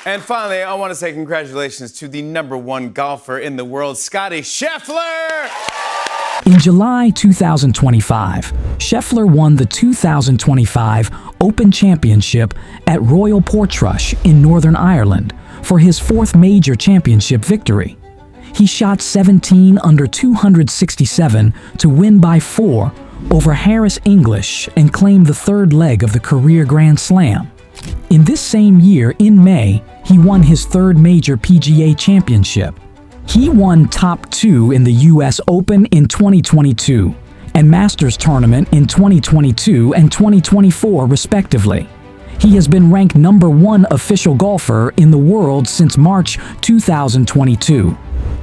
And finally, I want to say congratulations to the #1 golfer in the world, Scottie Scheffler! In July 2025, Scheffler won the 2025 Open Championship at Royal Portrush in Northern Ireland for his 4th major championship victory. He shot 17 under 267 to win by 4 over Harris English and claimed the 3rd leg of the career Grand Slam. In this same year, in May, he won his 3rd major PGA championship. He won top 2 in the US Open in 2022 and Masters Tournament in 2022 and 2024 respectively. He has been ranked #1 official golfer in the world since March 2022.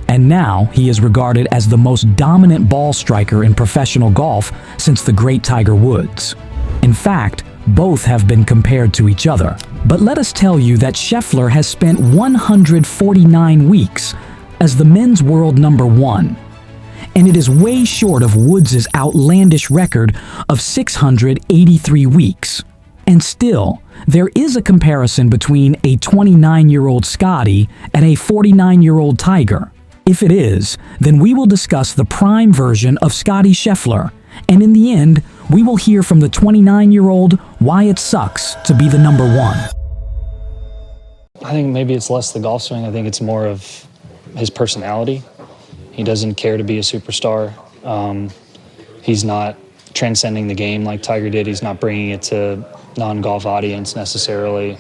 And now he is regarded as the most dominant ball striker in professional golf since the great Tiger Woods. In fact, both have been compared to each other. But let us tell you that Scheffler has spent 149 weeks as the men's world #1. And it is way short of Woods' outlandish record of 683 weeks. And still, there is a comparison between a 29-year-old Scottie and a 49-year-old Tiger. If it is, then we will discuss the prime version of Scottie Scheffler, and in the end, we will hear from the 29-year-old why it sucks to be the #1. I think maybe it's less the golf swing. I think it's more of his personality. He doesn't care to be a superstar. He's not transcending the game like Tiger did. He's not bringing it to non-golf audience necessarily.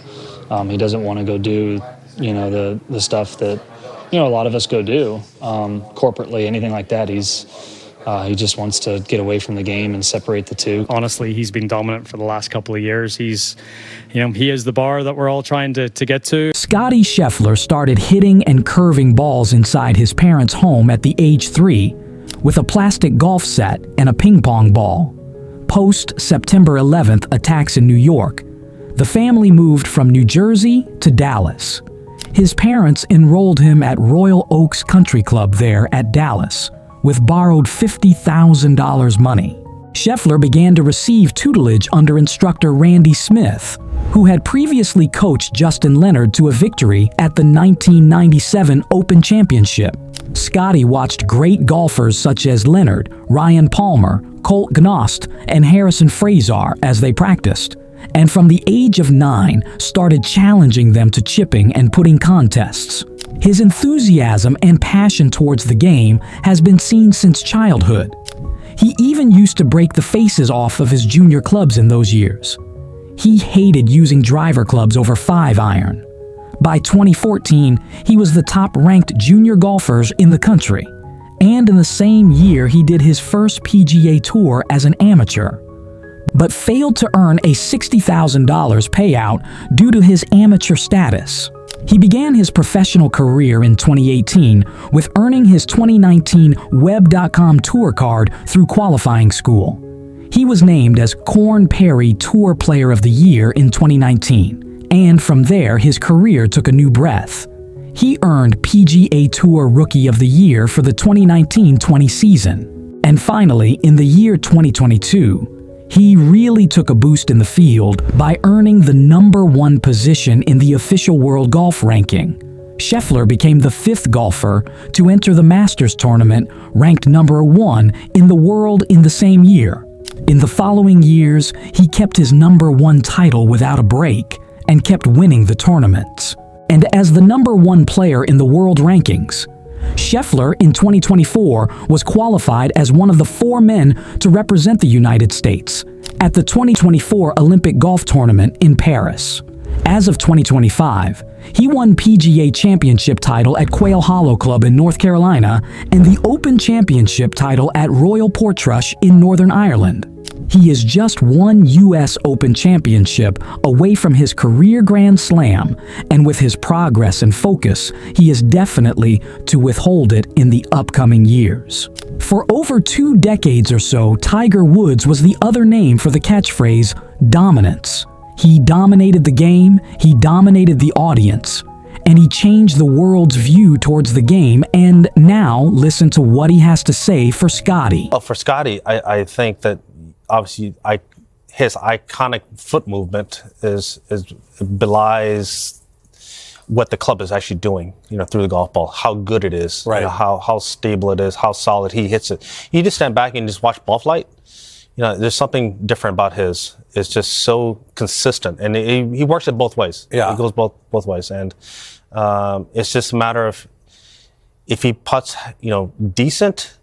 He doesn't want to go do, the stuff that, a lot of us go do corporately, anything like that. He just wants to get away from the game and separate the two. Honestly, he's been dominant for the last couple of years. He is the bar that we're all trying to get to. Scottie Scheffler started hitting and curving balls inside his parents' home at the age 3 with a plastic golf set and a ping pong ball. Post September 11th attacks in New York, the family moved from New Jersey to Dallas. His parents enrolled him at Royal Oaks Country Club there at Dallas, with borrowed $50,000 money. Scheffler began to receive tutelage under instructor Randy Smith, who had previously coached Justin Leonard to a victory at the 1997 Open Championship. Scottie watched great golfers such as Leonard, Ryan Palmer, Colt Gnost, and Harrison Fraser as they practiced, and from the age of 9 started challenging them to chipping and putting contests. His enthusiasm and passion towards the game has been seen since childhood. He even used to break the faces off of his junior clubs in those years. He hated using driver clubs over 5-iron. By 2014, he was the top-ranked junior golfers in the country. And in the same year, he did his first PGA Tour as an amateur, but failed to earn a $60,000 payout due to his amateur status. He began his professional career in 2018 with earning his 2019 Web.com tour card through qualifying school. He was named as Korn Ferry Tour Player of the Year in 2019, and from there his career took a new breath. He earned PGA Tour Rookie of the Year for the 2019-20 season. And finally, in the year 2022, he really took a boost in the field by earning the #1 position in the official world golf ranking. Scheffler became the 5th golfer to enter the Masters tournament, ranked #1 in the world in the same year. In the following years, he kept his #1 title without a break and kept winning the tournaments. And as the #1 player in the world rankings, Scheffler in 2024 was qualified as one of the 4 men to represent the United States at the 2024 Olympic Golf Tournament in Paris. As of 2025, he won PGA Championship title at Quail Hollow Club in North Carolina and the Open Championship title at Royal Portrush in Northern Ireland. He is just 1 US Open Championship away from his career Grand Slam, and with his progress and focus, he is definitely to withhold it in the upcoming years. For over 2 decades or so, Tiger Woods was the other name for the catchphrase dominance. He dominated the game, he dominated the audience, and he changed the world's view towards the game. And now listen to what he has to say for Scottie. Well, for Scottie, I think that obviously his iconic foot movement belies what the club is actually doing, through the golf ball, how good it is, Right. how stable it is, how solid he hits it. You just stand back and just watch ball flight. There's something different about his. It's just so consistent, and he works it both ways. Yeah. It goes both ways, and it's just a matter of if he putts, decent,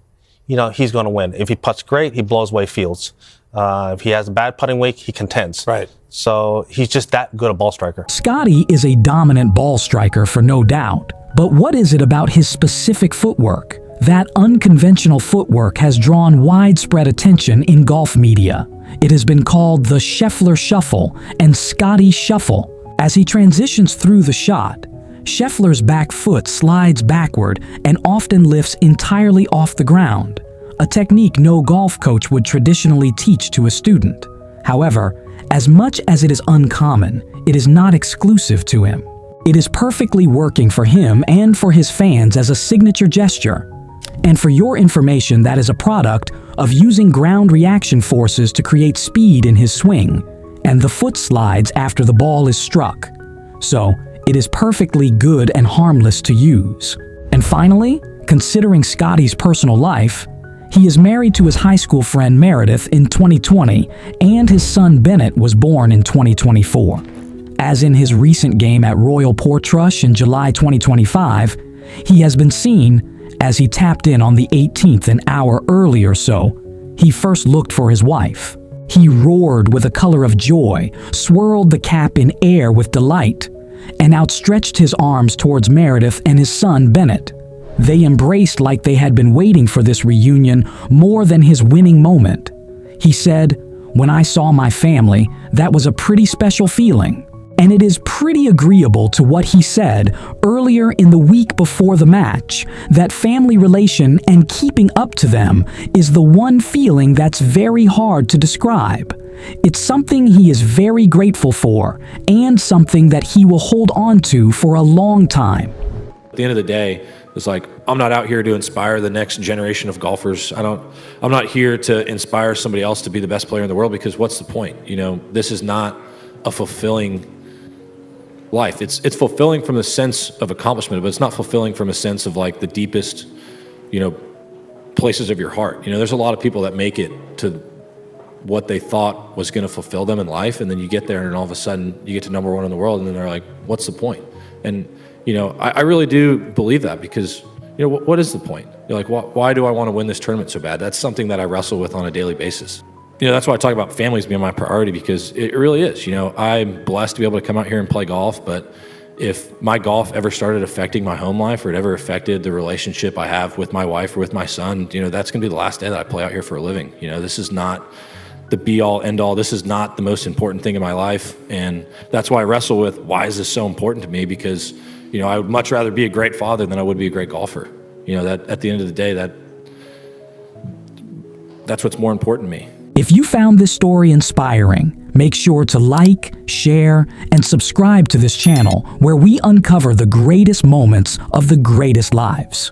he's going to win. If he putts great, he blows away fields. If he has a bad putting week, he contends. Right. So he's just that good a ball striker. Scottie is a dominant ball striker for no doubt, but what is it about his specific footwork? That unconventional footwork has drawn widespread attention in golf media. It has been called the Scheffler Shuffle and Scottie Shuffle. As he transitions through the shot, Scheffler's back foot slides backward and often lifts entirely off the ground, a technique no golf coach would traditionally teach to a student. However, as much as it is uncommon, it is not exclusive to him. It is perfectly working for him and for his fans as a signature gesture. And for your information, that is a product of using ground reaction forces to create speed in his swing, and the foot slides after the ball is struck. So, it is perfectly good and harmless to use. And finally, considering Scottie's personal life, he is married to his high school friend Meredith in 2020, and his son Bennett was born in 2024. As in his recent game at Royal Portrush in July 2025, he has been seen as he tapped in on the 18th an hour earlier so. He first looked for his wife. He roared with a color of joy, swirled the cap in air with delight, and outstretched his arms towards Meredith and his son Bennett. They embraced like they had been waiting for this reunion more than his winning moment. He said, "When I saw my family, that was a pretty special feeling." And it is pretty agreeable to what he said earlier in the week before the match, that family relation and keeping up to them is the one feeling that's very hard to describe. It's something he is very grateful for, and something that he will hold on to for a long time. At the end of the day, it's like, I'm not out here to inspire the next generation of golfers. I'm not here to inspire somebody else to be the best player in the world, because what's the point? This is not a fulfilling life. It's fulfilling from the sense of accomplishment, but it's not fulfilling from a sense of like the deepest, places of your heart. There's a lot of people that make it to what they thought was going to fulfill them in life, and then you get there and all of a sudden you get to number one in the world, and then they're like, what's the point? And I really do believe that, because what is the point? You're like, why do I want to win this tournament so bad? That's something that I wrestle with on a daily basis. That's why I talk about families being my priority, because it really is. I'm blessed to be able to come out here and play golf, but if my golf ever started affecting my home life, or it ever affected the relationship I have with my wife or with my son, that's going to be the last day that I play out here for a living. This is not the be-all, end-all. This is not the most important thing in my life, and that's why I wrestle with, why is this so important to me? Because, I would much rather be a great father than I would be a great golfer. That at the end of the day, that's what's more important to me. If you found this story inspiring, make sure to like, share, and subscribe to this channel where we uncover the greatest moments of the greatest lives.